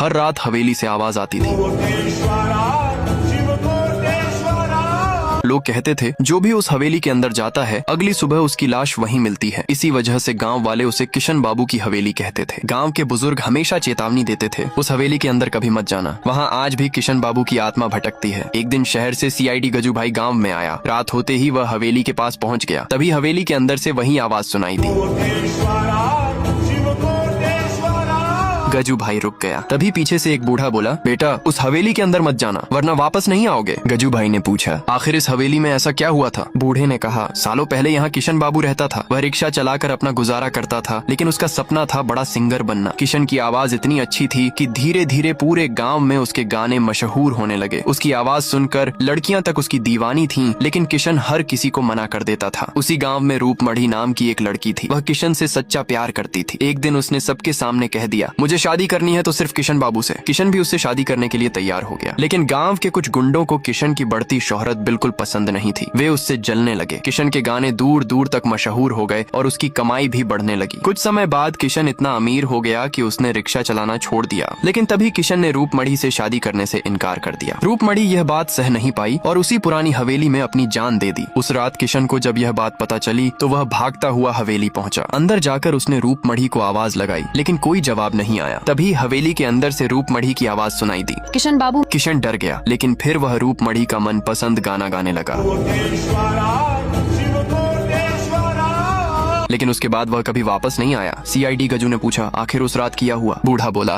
हर रात हवेली से आवाज आती थी। लोग कहते थे जो भी उस हवेली के अंदर जाता है अगली सुबह उसकी लाश वहीं मिलती है। इसी वजह से गांव वाले उसे किशन बाबू की हवेली कहते थे। गांव के बुजुर्ग हमेशा चेतावनी देते थे उस हवेली के अंदर कभी मत जाना, वहां आज भी किशन बाबू की आत्मा भटकती है। एक दिन शहर से सीआईडी गजू भाई गाँव में आया। रात होते ही वह हवेली के पास पहुँच गया। तभी हवेली के अंदर से वही आवाज सुनाई दी। गजू भाई रुक गया। तभी पीछे से एक बूढ़ा बोला, बेटा उस हवेली के अंदर मत जाना वरना वापस नहीं आओगे। गजू भाई ने पूछा, आखिर इस हवेली में ऐसा क्या हुआ था? बूढ़े ने कहा, सालों पहले यहाँ किशन बाबू रहता था। वह रिक्शा चलाकर अपना गुजारा करता था, लेकिन उसका सपना था बड़ा सिंगर बनना। किशन की आवाज इतनी अच्छी थी कि धीरे धीरे पूरे गाँव में उसके गाने मशहूर होने लगे। उसकी आवाज सुनकर लड़कियां तक उसकी दीवानी थीं, लेकिन किशन हर किसी को मना कर देता था। उसी गाँव में रूपमढ़ी नाम की एक लड़की थी। वह किशन से सच्चा प्यार करती थी। एक दिन उसने सबके सामने कह दिया, मुझे शादी करनी है तो सिर्फ किशन बाबू से। किशन भी उससे शादी करने के लिए तैयार हो गया। लेकिन गांव के कुछ गुंडों को किशन की बढ़ती शोहरत बिल्कुल पसंद नहीं थी। वे उससे जलने लगे। किशन के गाने दूर दूर तक मशहूर हो गए और उसकी कमाई भी बढ़ने लगी। कुछ समय बाद किशन इतना अमीर हो गया कि उसने रिक्शा चलाना छोड़ दिया। लेकिन तभी किशन ने रूपमढ़ी से शादी करने से इनकार कर दिया। रूपमढ़ी यह बात सह नहीं पाई और उसी पुरानी हवेली में अपनी जान दे दी। उस रात किशन को जब यह बात पता चली तो वह भागता हुआ हवेली पहुंचा। अंदर जाकर उसने रूपमढ़ी को आवाज लगाई, लेकिन कोई जवाब नहीं आया। तभी हवेली के अंदर से रूपमढ़ी की आवाज सुनाई दी, किशन बाबू। किशन डर गया, लेकिन फिर वह रूपमढ़ी का मनपसंद गाना गाने लगा। लेकिन उसके बाद वह कभी वापस नहीं आया। सीआईडी गजू ने पूछा, आखिर उस रात क्या हुआ? बूढ़ा बोला,